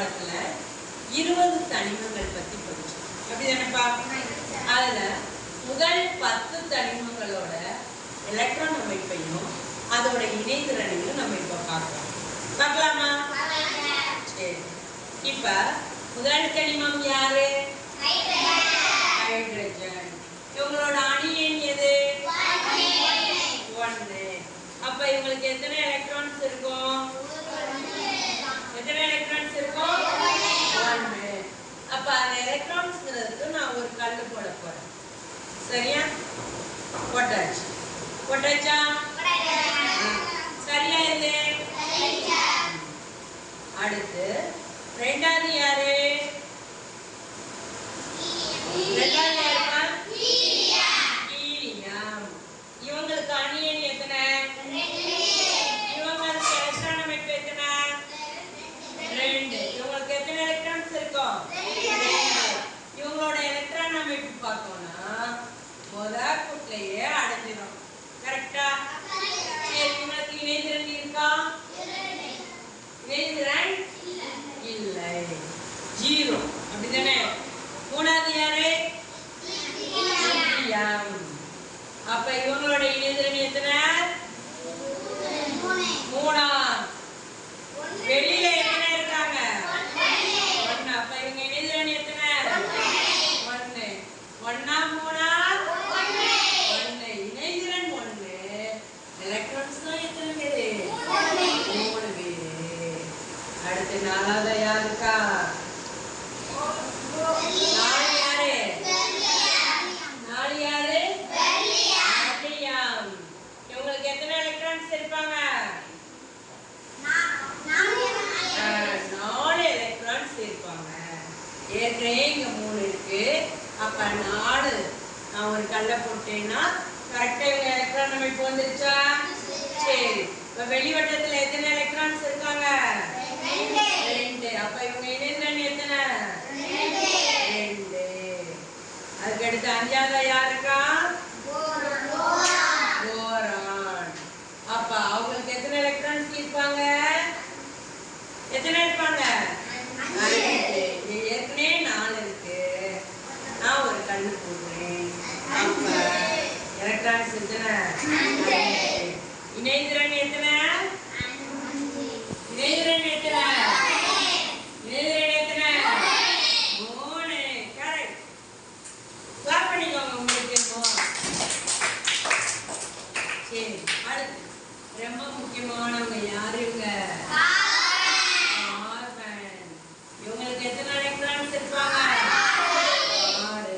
பாடத்துல 20 தனிமங்கள் பத்தி படிச்சோம். அப்படிதானப்பா? அதுல முதல் 10 தனிமங்களோட எலக்ட்ரான் அமைப்பையும் அதோட இணைதிறனையும் நம்ம இப்ப பார்க்கலாம். பார்க்கலாமா? சரி. இப்ப முதல் தனிமம் யாரு? ஹைட்ரஜன். இவங்களோட அணு எண் எது? 1. அப்ப இவங்களுக்கு எத்தனை எலக்ட்ரான்ஸ் இருக்கும்? எத்தனை எலக்ட்ரான்ஸ் இருக்கும்? 1. அப்ப அந்த எலக்ட்ரான்ஸ்ங்கிறதுக்கு நான் ஒரு கல்லு போட போறேன். சரியா? போட்டாச்சு. போட்டாச்சா? சரியா இது? அடுத்து ரெண்டாவது யாரு? ரெண்டாவது யாருப்பா? ஹீலியம். இவங்களுக்கு அணு எண் எத்தனை? இவங்களுக்கு எலக்ட்ரான் அமைப்பு எத்தனை? 2. இவங்களுக்கு எத்தனை எலக்ட்ரான்ஸ் இருக்கும்? 2. இவங்களோட எலக்ட்ரான் அமைப்பு பார்த்தோம்னா முத குட்டையே அடைஞ்சிடும். கரெக்டா? சரி, இவங்களுக்கு இணைதிறன் இருக்கா? இணைதிறன் இல்லை, 0. அப்படிதானே? மூணாவது யாரு? லித்தியம். அப்ப இவங்களோட இணைதிறன் எத்தனை? 3. வெளியில எத்தனை இருக்காங்க? 1. அப்ப இவங்க இணைதிறன் எத்தனை? 1. 1 3 1. இணைதிறன் 1. எலக்ட்ரான்ஸ் தான் எத்தனை பேரு? 3 பேரு. அடுத்து நாலாவது யாருக்கா? 4 யாரு? 4 யாரு? பெரிலியம். இவங்களுக்கு எத்தனை எலக்ட்ரான்ஸ் இருப்பாங்க? 4 எலக்ட்ரான்ஸ் இருப்பாங்க. ஏற்கனவே இங்க 3 இருக்கு. அப்ப 4 நான் ஒரு கல்ல போட்டேன்னா கரெக்டா இவங்க எலக்ட்ரான் அமைப்பு வந்துருச்சா? சரி. இப்ப வெளிவட்டத்துல எத்தனை எலக்ட்ரான்ஸ் இருக்காங்க? 2. அப்ப இவங்க இணைதிறன் எத்தனை? 2. அதுக்கு அடுத்து அஞ்சாவது யாருக்கா? போரான். அப்ப அவங்களுக்கு எத்தனை எலக்ட்ரான்ஸ் இருப்பாங்க? எத்தனை இருப்பாங்க? 5. ஏற்கனவே 4 இருக்கு. நான் ஒரு கல்லு போடுறேன். அப்ப எலக்ட்ரான்ஸ் எத்தனை? 5. இணைதிறன் எத்தனை? இணைதிறன் எத்தனை? இணைதிறன் எத்தனை? 3. கரெக்ட். கிளாப் பண்ணிக்கோங்க உங்களுக்கு. சரி, அடுத்து ரொம்ப முக்கியமானவங்க யாரு? இவங்க கார்பன். இவங்களுக்கு எத்தனை எலக்ட்ரான்ஸ் இருப்பாங்க? 6.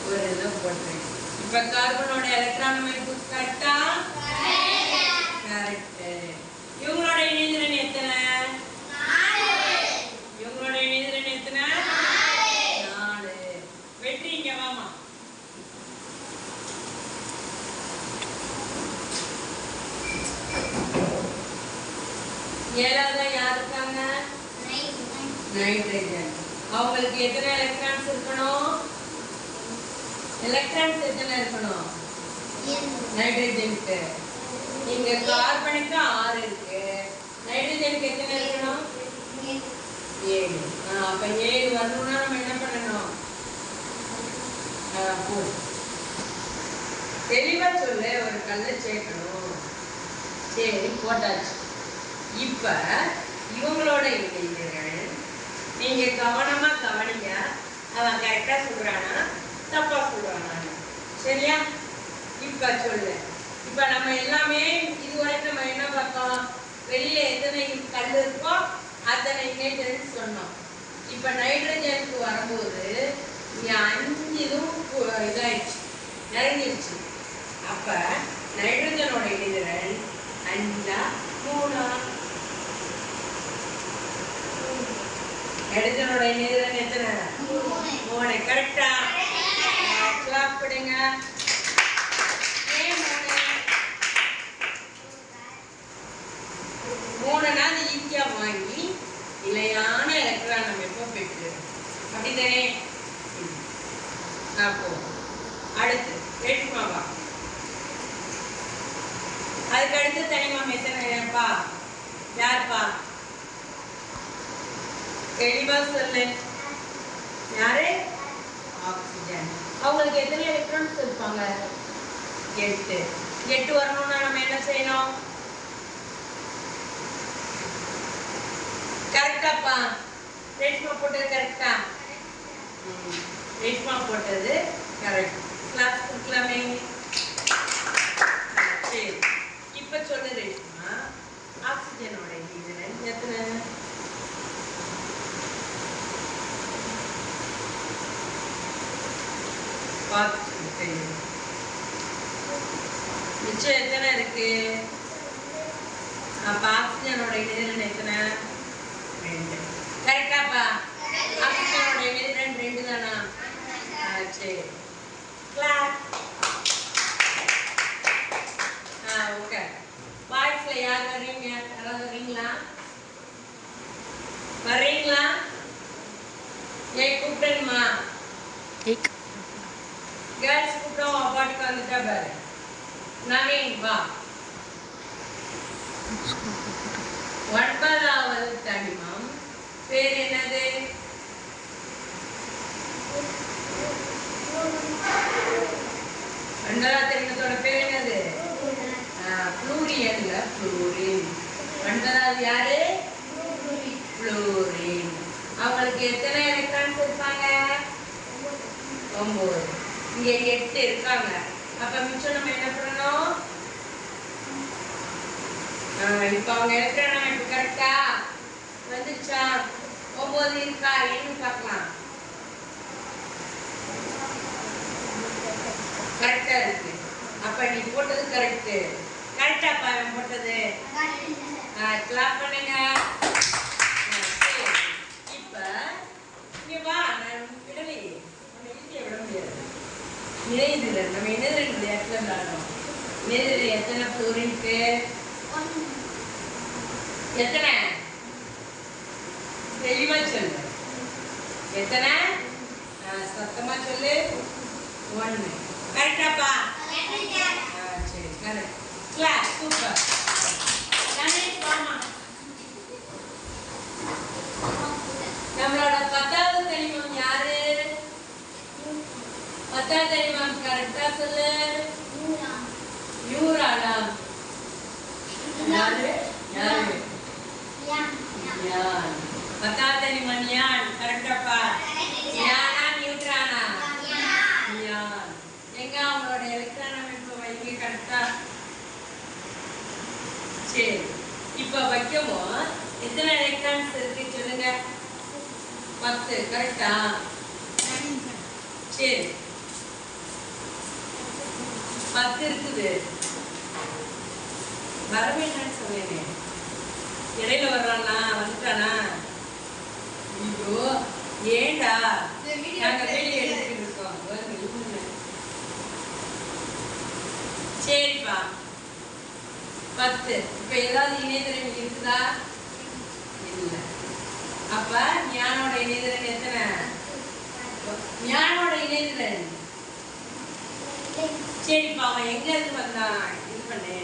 ஒரு இதை போட்டேன். இப்ப கார்பனோட எலக்ட்ரான் அமைப்பு கரெக்டா? கரெக்ட். இவங்களோட இணைதிறன் எத்தனை? 4. இவங்களோட இணைதிறன் எத்தனை? 4. வெற்றி இங்க வாமா. ஏழாவது யார் இருக்காங்க? நைட்ரஜன். அவங்களுக்கு எத்தனை எலக்ட்ரான்ஸ் இருக்கணும்? எலக்ட்ரான்ஸ் எத்தனை இருக்கணும்? நைட்ரஜனுக்கு இங்க கார்பனுக்கு 6 இருக்கு. நைட்ரஜனுக்கு எத்தனை இருக்கணும்? 7. அப்ப 7 வரணும்னா நம்ம என்ன பண்ணணும்? தெளிவா சொல்லு. ஒரு கல்ல சேர்க்கணும். சரி, போட்டாச்சு. இப்ப இவங்களோட இணைதிறன் நீங்க கவனமா கவனிங்க. அவன் கரெக்டா சொல்றானா தப்பா சொல்றானா? சரியா? இப்ப சொல்லு. இப்ப நம்ம எல்லாமே இதுவரைக்கும் நம்ம என்ன பார்த்தோம்? வெளியில எத்தனை கல் இருக்கோ அத்தனை இணைதிறன் சொன்னோம். இப்ப நைட்ரஜனுக்கு வரும்போது இங்க 5 இதுவும் இதாயிடுச்சு, நிறைஞ்சிருச்சு. அப்ப நைட்ரஜனோட இணைதிறன் 5 3. நைட்ரஜனோட இணைதிறன் எத்தனை? 3. கரெக்டா? கிளாப் பண்ணுங்க. ஏன் 3? 3னா அது ஈஸியா வாங்கி நிலையான எலக்ட்ரான் அமைப்பை பெற்று. அப்படித்தானே? அப்போ அடுத்து வேட்பாவா. அதுக்கு அடுத்து தனிமம் எத்தனைப்பா? யாருப்பா? தெளிவா சொல்லு. யாரு? ஆக்சிஜன். அவங்களுக்கு எத்தனை எலக்ட்ரான்ஸ் இருப்பாங்க? 8. 8 வரணும்னா நம்ம என்ன செய்யணும்? கரெக்டாப்பா? ரேஷ்மா போட்டது கரெக்டா? ரேஷ்மா போட்டது கரெக்ட். கிளாஸ் கொடுக்கலாமே. சரி, இப்ப சொல்லு ரேஷ்மா, ஆக்சிஜனோட இன்ஹிபிஷன் எத்தனை? மிச்சம் எத்தனை இருக்கு? அப்ப ஆக்சிஜனோட இன்ஹிபிஷன் எத்தனை? 2. கரெக்டாப்பா? ஆக்சிஜனோட இன்ஹிபிஷன் 2 தானா? சரி, கிளாஸ். ஓகே. பாய்ஸ்ல யார் வர்றீங்க? யாராவது வர்றீங்களா? வர்றீங்களா? கூப்பிடணுமா? கேர்ள்ஸ் கூப்பிட்டோம். பாட்டுக்கு வந்துட்டா பாரு. நவீன் வா. 9வது தனிமம் பேர் என்னது? தனிமத்தோட பேர் என்னது? புளூரியன்ல புளூரின். 9வது யாரு? புளூரின். அவங்களுக்கு எத்தனை எலக்ட்ரான்ஸ் இருப்பாங்க? 9. இங்க 8 இருக்காங்க. அப்ப மிச்சம் நம்ம என்ன பண்ணணும்? இப்ப அவங்க எலக்ட்ரான் அமைப்பு கரெக்டா வந்துச்சா? 9 இருக்கா? என்ன பார்க்கலாம். கரெக்டா இருக்கு. அப்ப நீ போட்டது கரெக்ட். கரெக்டாப்பா அவன் போட்டது? கிளாப் பண்ணுங்க. இப்ப இங்க வா. நான் விடலையே, உன்னை ஈஸியா விட முடியாது. இணையதுல நம்ம இணையதுல விளையாட்டுல விளையாடுறோம். இணையதுல எத்தனை புளூரின்க்கு? எத்தனை? தெளிவா சொல்லு. எத்தனை? சத்தமா சொல்லு. 1. கரெக்டாப்பா? சரி, கரெக்ட். கிளாஸ். சூப்பர். நம்மளோட 10வது தனிமம் யாரு? 10வது தனிமம் கரெக்டா சொல்லு. யூரானா? யாரு? யாரு? யான். 10வது தனிமம் யான். கரெக்டாப்பா? யானா நியூட்ரானா? யான். எங்க அவங்களோட எலக்ட்ரான் அமைப்பு வைங்க கரெக்டா? சரி, இப்ப வைக்கவும் எத்தனை எலக்ட்ரான்ஸ் இருக்கு சொல்லுங்க. 10. கரெக்டா? சரி, 10 இருக்குது. வரவே என்னன்னு சொல்லுங்க. இடையில வர்றானா? வந்துட்டானா? ஐயோ, ஏண்டா நாங்க வீடியோ எடுத்துக்கிட்டு இருக்கோம். சரிப்பா, 10. இப்ப ஏதாவது இணையதளம் இருக்குதா? இல்ல. அப்ப ஞானோட இணையதளம் எத்தனை? ஞானோட இணையதளம். சரிப்பா, அவன் எங்க இருந்து வந்தான்? இது பண்ணு.